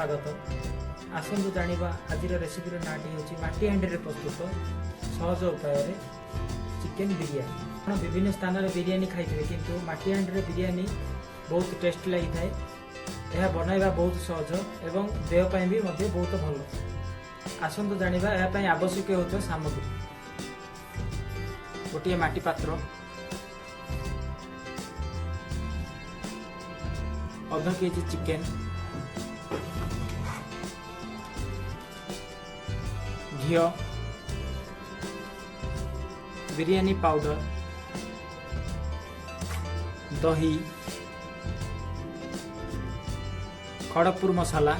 स्वागत। आसतु जानिबा आजिर रेसिपीर नाटी होची माटी हांडी रे प्रस्तुत सहज उपाय चिकेन बिरयानी। विभिन्न स्थान रे बिरयानी खाइथिबे किंतु माटी हांडी रे बिरयानी बहुत टेस्टी लगी थाए। यह बनैबा बहुत सहज एवं देह पई भी मध्ये बहुत भल। आसतु जानिबा यह पई आवश्यक होतो सामग्री। गोटे माटी पात्र, आधा केजी चिकेन, घी, बिरयानी पाउडर, दही, खड़गपुर मसाला,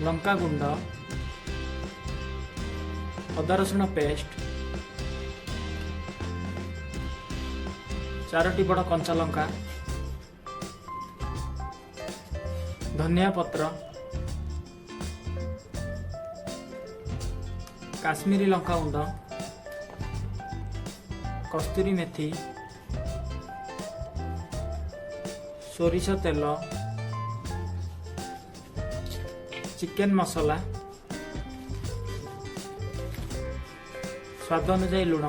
लंका गुंड, अदा रसुण पेस्ट, 4टी बड़ कंचा लंका, धनिया पत्र, काश्मीरी लंका गुंड, कस्तूरी मेथी, सोरिष तेल, चिकेन मसाला, स्वाद अनुसार लुण,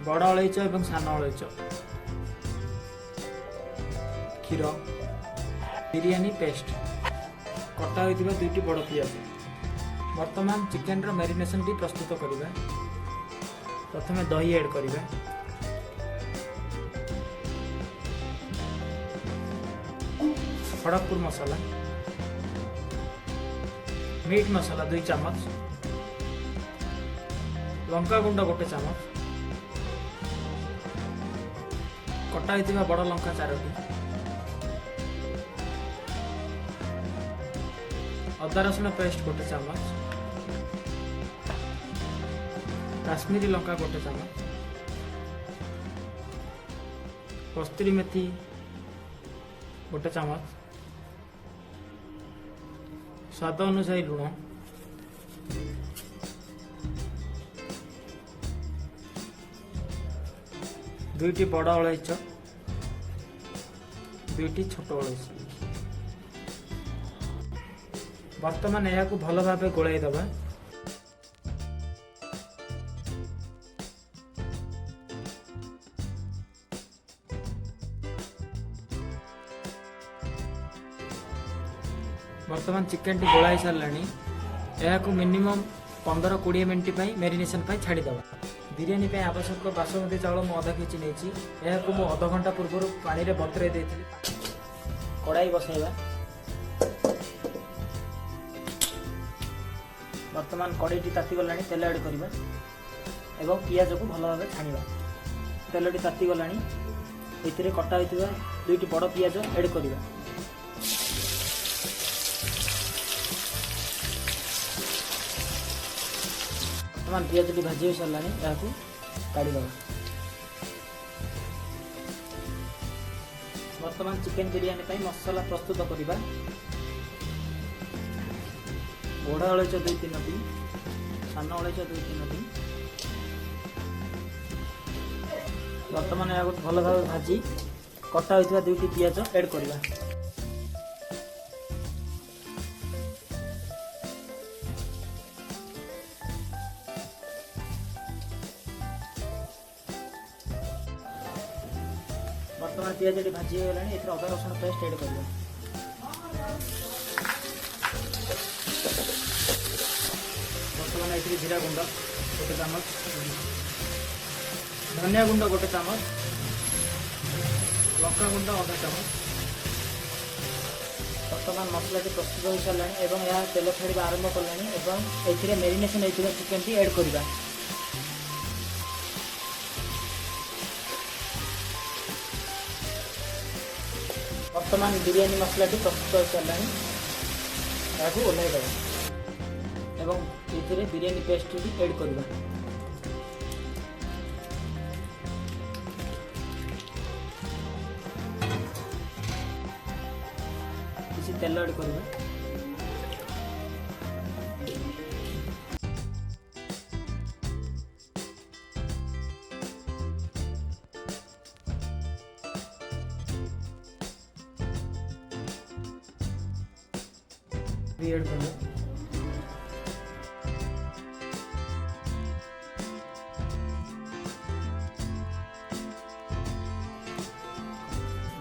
बड़ अलैच और सान अलैच, क्षीर, बिरयानी पेस्ट, कटा होइतिबा 2टी बड़ पियाज। वर्तमान चिकेन रो मैरिनेशन टी प्रस्तुत करिबा। प्रथमे दही ऐड करिबा, खड़गपुर मसाला, मीट मसाला 2 चम्मच, लंका गुंड 1 चम्मच, कटा होइतिबा बड़ लंका 4टी, अदा रसुण पेस्ट 1 चम्मच, काश्मीरी लंका 1 चम्मच, कस्तूरी मेथी 1 चम्मच, स्वाद अनुसार लुण, दुईटी बड़ अलैच, 2टी छोट अलैच। वर्तमान यह भल भाव गोलाई दबा। वर्तमान चिकेन टी गोलाई सारानी। यह मिनिमम 15-20 मिनट मैरिनेशन छाड़ीदे। बिरयानी पे आवश्यक बासमती चाउल मु आधा केजी नहीं। यह मु आधा घंटा पूर्व पानी रे बतुराई देइथिलि। कड़ाई बसाइबा। वर्तमान कड़ाई ताती गलानी, तेल ऐड करबा एवं पियाज को भल भाव छाणीबा। तेल ताती गलानी, एथिरे कटा होइतिबा 2टी बड़ पियाज ऐड करबा। वर्तमान पियाज टी भाजी हो सारानी, या काढ़ीदबा। वर्तमान चिकेन बिरयानी पाई मसाला प्रस्तुत करबा। बड़ अलैच 2-3टी, सान अलैच 2-3टी। वर्तमान या भल भाव भाजी कटा होइतिबा 2टी पियाज ऐड करबा। वर्तमान पियाज भाजी हो गलानी, एथरे अदा रसुण पेस्ट ऐड करबा। वर्तमान एथरे जीरा गुंड 1 चम्मच, धनिया गुंड 1 चम्मच, लंका गुंड 1 चम्मच। वर्तमान मसला प्रस्तुत हो सारानी एवं यह तेल छाड़ा आरंभ कलानी एवं एथरे मैरिनेशन होइतिबा चिकेन टी ऐड करबा। वर्तमान बिरयानी मसला प्रस्तुत हो सारानी। या ओह्लैद एवं ये बिरयानी पेस्ट ऐड करबा। किसी तेल ऐड करबा। भी ऐड कले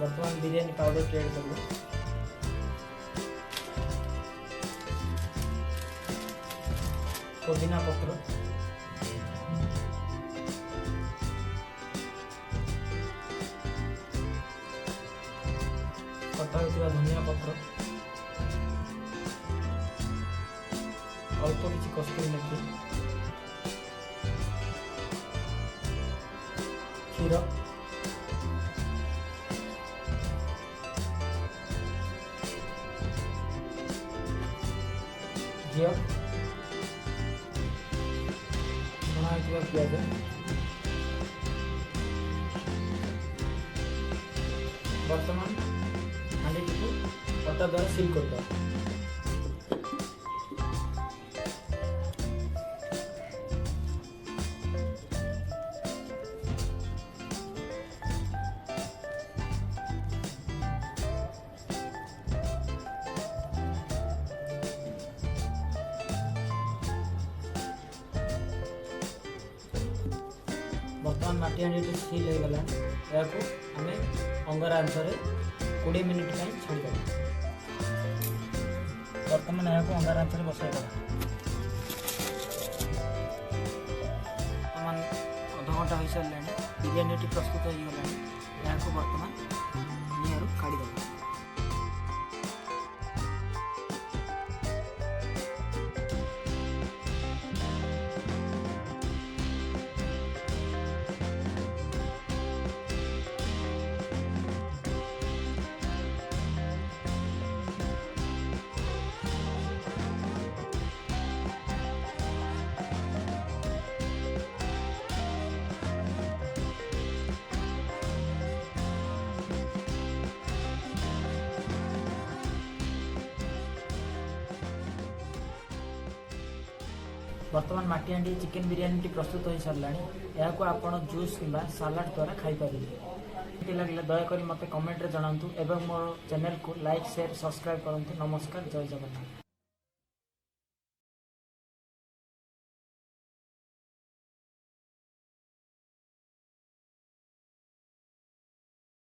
बर्तमान बिरयानी पाउडर ऐड कले पुदीना पत्र कटा होता धनिया पत्र अल्प किसी कस्तूरी मेथी क्षीर घी पियाज बर्तमान हांडी को पटा द्वारा सील कर दो बर्तमान माटी हांडी सील हो गला या आम अंगार आंचर 20 मिनिट छाड़ी बर्तमान यहाँ अंगार आंचर बसाई बर्तमान अध घंटा हो सारे बिरयानी प्रस्तुत हो गला यहाँ बर्तमान निआरू काढ़ीदेव बर्तमान माटी हांडी चिकेन बिरयानी प्रस्तुत हो सारा यहाँ आपण जूस कि सालाड द्वारा खाईपारे लगे दयाकोरी मत कमेंट रे जनातु एवं मोर चैनल को लाइक शेयर सब्सक्राइब करूँ। नमस्कार, जय जगन्नाथ।